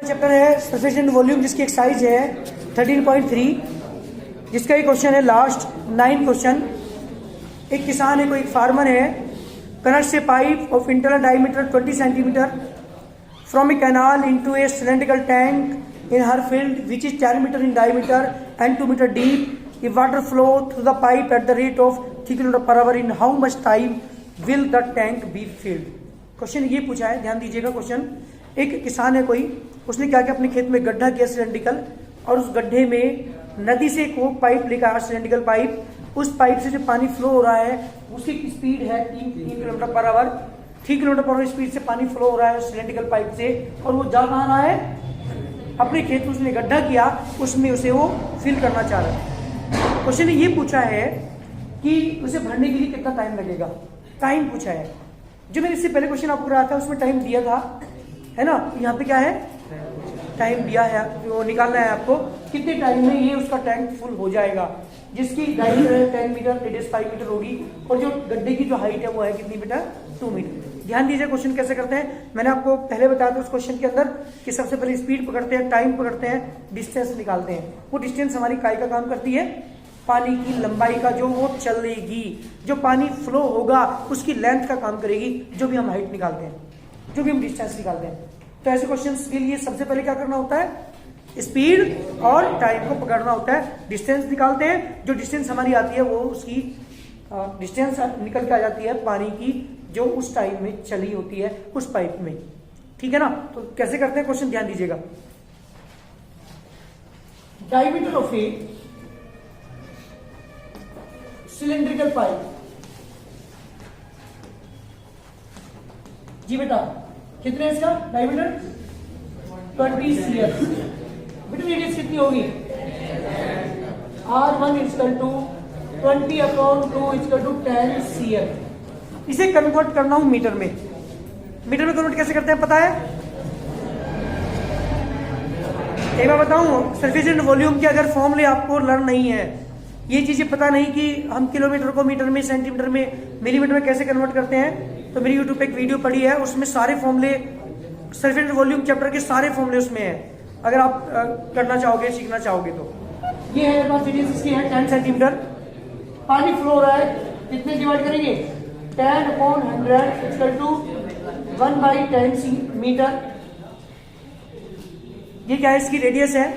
Chapter है surface and volume, जिसकी exercise है 13.3, जिसका एक क्वेश्चन है लास्ट 9 क्वेश्चन। एक किसान है, कोई फार्मर है, connects A pipe of internal diameter 20 centimetre from A canal into A cylindrical tank in her field which is 10 meter in diameter and 2 meter deep. If water flow through the pipe at the rate of 3 km per hour, in how much time will the tank be filled? Question ये पूछा है, ध्यान दीजिएगा question. एक किसान है कोई, उसने क्या किया, अपने खेत में गड्ढा किया सिलेंड्रिकल, और उस गड्ढे में नदी से एक वो पाइप लेकर आया, सिलेंड्रिकल पाइप। उस पाइप से जो पानी फ्लो हो रहा है उसकी स्पीड है 3 kilometre per hour. 3 kilometre per hour speed से पानी फ्लो हो रहा है सिलेंड्रिकल पाइप से, और वो जा कहाँ रहा है, अपने खेत में उसने गड्ढा किया, उसमें उसे वो फिल करना चाह रहा है। क्वेश्चन ने ये पूछा है कि उसे भरने के लिए कितना टाइम लगेगा, टाइम पूछा है। जो मैंने इससे पहले क्वेश्चन आपको कराया था उसमें टाइम दिया था, है ना। यहाँ पे क्या है, टाइम दिया है, वो निकालना है आपको कितने टाइम में ये उसका टैंक फुल हो जाएगा, जिसकी डायमीटर है 10 मीटर, रेडियस 5 मीटर होगी, और जो गड्ढे की जो हाइट है वो है कितनी मीटर, 2 मीटर। ध्यान दीजिए क्वेश्चन कैसे करते हैं। मैंने आपको पहले बताया था उस क्वेश्चन के अंदर कि सबसे पहले स्पीड पकड़ते हैं, टाइम पकड़ते हैं, डिस्टेंस निकालते हैं। वो डिस्टेंस हमारी काय का काम करती है, पानी की लंबाई का, जो वो चलेगी, जो पानी फ्लो होगा उसकी लेंथ का काम करेगी, जो भी हम हाइट निकालते हैं, जो भी हम डिस्टेंस निकालते हैं। तो ऐसे क्वेश्चन के लिए सबसे पहले क्या करना होता है, स्पीड और टाइम को पकड़ना होता है। डिस्टेंस निकालते हैं, जो डिस्टेंस हमारी आती है वो उसकी डिस्टेंस निकल के आ जाती है पानी की, जो उस टाइम में चली होती है उस पाइप में, ठीक है ना। तो कैसे करते हैं क्वेश्चन, ध्यान दीजिएगा। Diameter of a cylindrical pipe, जी बेटा कितने इसका डायमीटर 20 cm। बेटा रेडियस कितनी होगी, R1 इक्वल टू 20/2 10 cm। इसे कन्वर्ट करना हूं मीटर में। मीटर में कन्वर्ट कैसे करते हैं पता है, एक बार बताऊं, सरफेस एंड वॉल्यूम के अगर फॉर्मूले आपको लर्न नहीं है, ये चीजें पता नहीं कि हम किलोमीटर को मीटर में, सेंटीमीटर में, मिलीमीटर में कैसे कन्वर्ट करते हैं, तो मेरी यूट्यूब पे एक वीडियो पड़ी है, उसमें सारे फॉर्मूले, सरफेस एंड वॉल्यूम चैप्टर के सारे फॉर्मूले उसमें है। अगर आप करना चाहोगे, सीखना चाहोगे तो। ये है रेडियस इसकी है 10 सेंटीमीटर, पानी फ्लो हो रहा है, कितने डिवाइड करेंगे, 10/100 इक्वल टू 1/10 मीटर। ये क्या है, इसकी रेडियस है।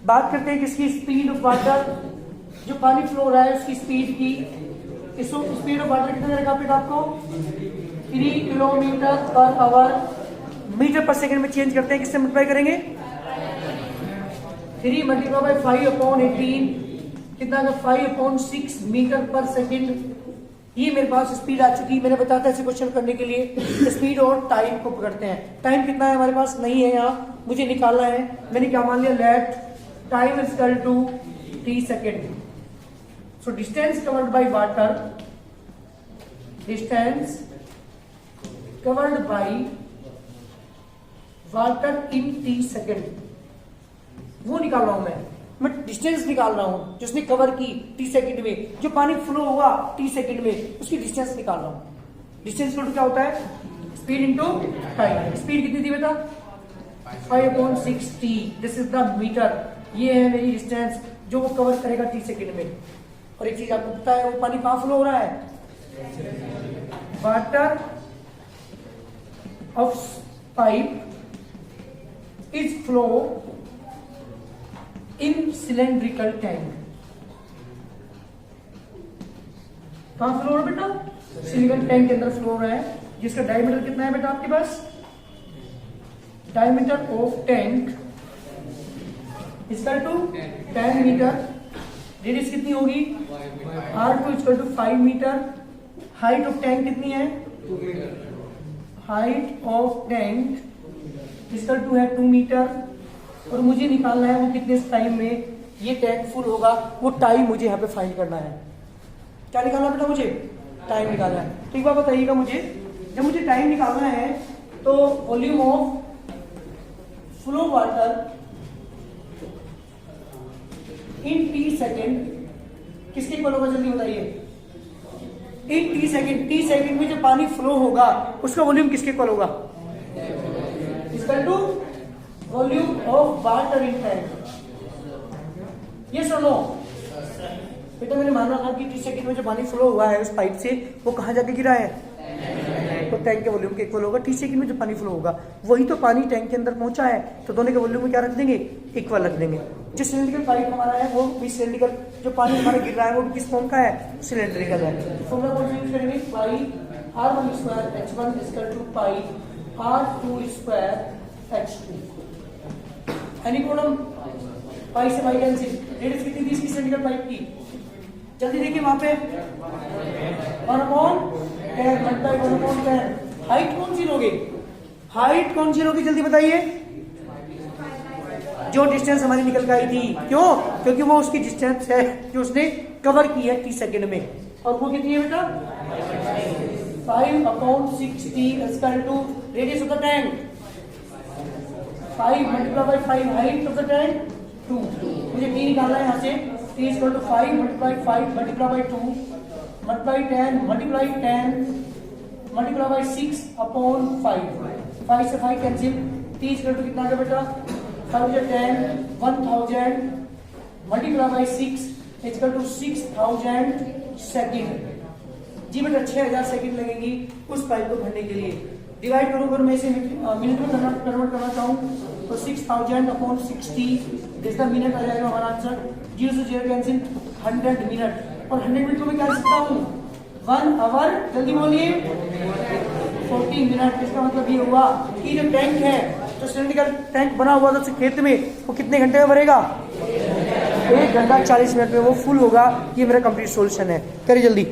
बात करते हैं किसकी, स्पीड ऑफ वाटर, जो पानी फ्लो हो रहा है उसकी स्पीड की। इसको स्पीड ऑफ वाटर कितना रहेगा आपको 3 किलोमीटर पर आवर। मीटर पर सेकंड में चेंज करते हैं, किससे मल्टीप्लाई करेंगे, 3 मल्टीप्लाई बाय 5/18, कितना 5/6 मीटर पर सेकंड। ये मेरे पास स्पीड आ चुकी। मैंने बताया था ऐसे क्वेश्चन करने के लिए स्पीड और टाइम को पकड़ते हैं। टाइम कितना है हमारे पास नहीं है, यहाँ मुझे निकालना है। मैंने क्या मान लिया, let time is equal to 3 second. So distance covered by water, distance covered by water in 3 second, वो निकाल रहा हूं मैं डिस्टेंस निकाल रहा हूं जिसने कवर की 30 सेकंड में, जो पानी फ्लो हुआ 30 सेकंड में, उसकी डिस्टेंस निकाल रहा हूं। डिस्टेंस क्या होता है, स्पीड इंटू टाइम। स्पीड कितनी थी बेटा 5/60, दिस इज द मीटर। ये है मेरी डिस्टेंस जो वो कवर करेगा 30 सेकंड में। और एक चीज आपको पता है, वो पानी कहां फ्लो हो रहा है, water of pipe is flow in cylindrical tank. कहां फ्लो हो रहा है बेटा, सिलिकॉन टैंक के अंदर फ्लो हो रहा है, जिसका डायमीटर कितना है बेटा आपके पास, diameter of tank equal to 10 metre. Radius कितनी होगी, R2 equal to 5 metre. Height of tank कितनी है, 2 metre. Height of tank equal to है 2 मीटर। और मुझे निकालना है वो कितने टाइम में ये टैंक फुल होगा, वो टाइम मुझे यहाँ पे फाइंड करना है। क्या निकालना बेटा, मुझे टाइम निकालना है। तो एक बार बताइएगा मुझे, जब मुझे टाइम निकालना है तो volume of flow water in T second किसके इक्वल होगा, जल्दी बताइए। इन T सेकेंड में जो पानी फ्लो होगा उसका वॉल्यूम किसके इक्वल होगा, equal to volume of water in tank, yes और नो? बेटा मैंने माना था कि 30 सेकंड में जो पानी फ्लो हुआ है उस पाइप से वो कहाँ जाके गिरा है, तो टैंक के वॉल्यूम के इक्वल होगा। 30 सेकंड में जो पानी फ्लो होगा वही तो पानी टैंक के अंदर पहुंचा है, तो दोनों के वॉल्यूम में क्या रख देंगे, इक्वल रख देंगे। जो सिलेंड्रिकल पाइप हमारा है वो भी सिलेंड्रिकल, जो पानी हमारा गिर रहा है वो भी किस फॉर्म का है, सिलेंड्रिकल है। फॉर्मूला कौन सा यूज करेंगे, pi r1 square h1 equal to pi r2 square h2। Any problem? Pi से पाई कैंसिल। रेडियस कितनी थी इसकी सिलेंड्रिकल पाइप की, जल्दी देखिए वहां पे 1/10 मल्टीप्लाई 1/10। हाइट कौन सी लोगे, हाइट कौन सी लोगे जल्दी बताइए, जो डिस्टेंस हमारी निकल के आई थी। क्यों? क्योंकि वो उसकी डिस्टेंस है जो उसने कवर की है 30 सेकंड में, और वो कितनी है बेटा 5/60 equal to radius of the tank 5 multiply by 5 height of the tank 2। मुझे टी निकालना है यहाँ से, T equal to 5 multiply 5 multiply by 2 multiply 10 multiply 10 multiply by 6/5। 5 से 5 कैंसिल, टी इक्वल टू कितना आ गया बेटा 5 से 10 1000 multiply by 6 equal to 6000 second. जी बेटा 6000 सेकंड लगेंगी उस पाइप को भरने के लिए। डिवाइड करूँ अगर मैं इसे मिनट में कन्वर्ट करना चाहूँ तो 6000/60 दिस द मिनट आ जाएगा हमारा आंसर। 0 से 0 कैंसिल, 100 मिनट, और 100 मिनट को मैं क्या लिख सकता हूँ 1 आवर, जल्दी बोलिए 40 मिनट। इसका मतलब ये हुआ कि जो टैंक है, जो सिलेंड्रिकल टैंक बना हुआ था उस खेत में, वो कितने घंटे में भरेगा, 1 घंटा 40 मिनट में वो फुल होगा। ये मेरा कंप्लीट सॉल्यूशन है। करिए जल्दी।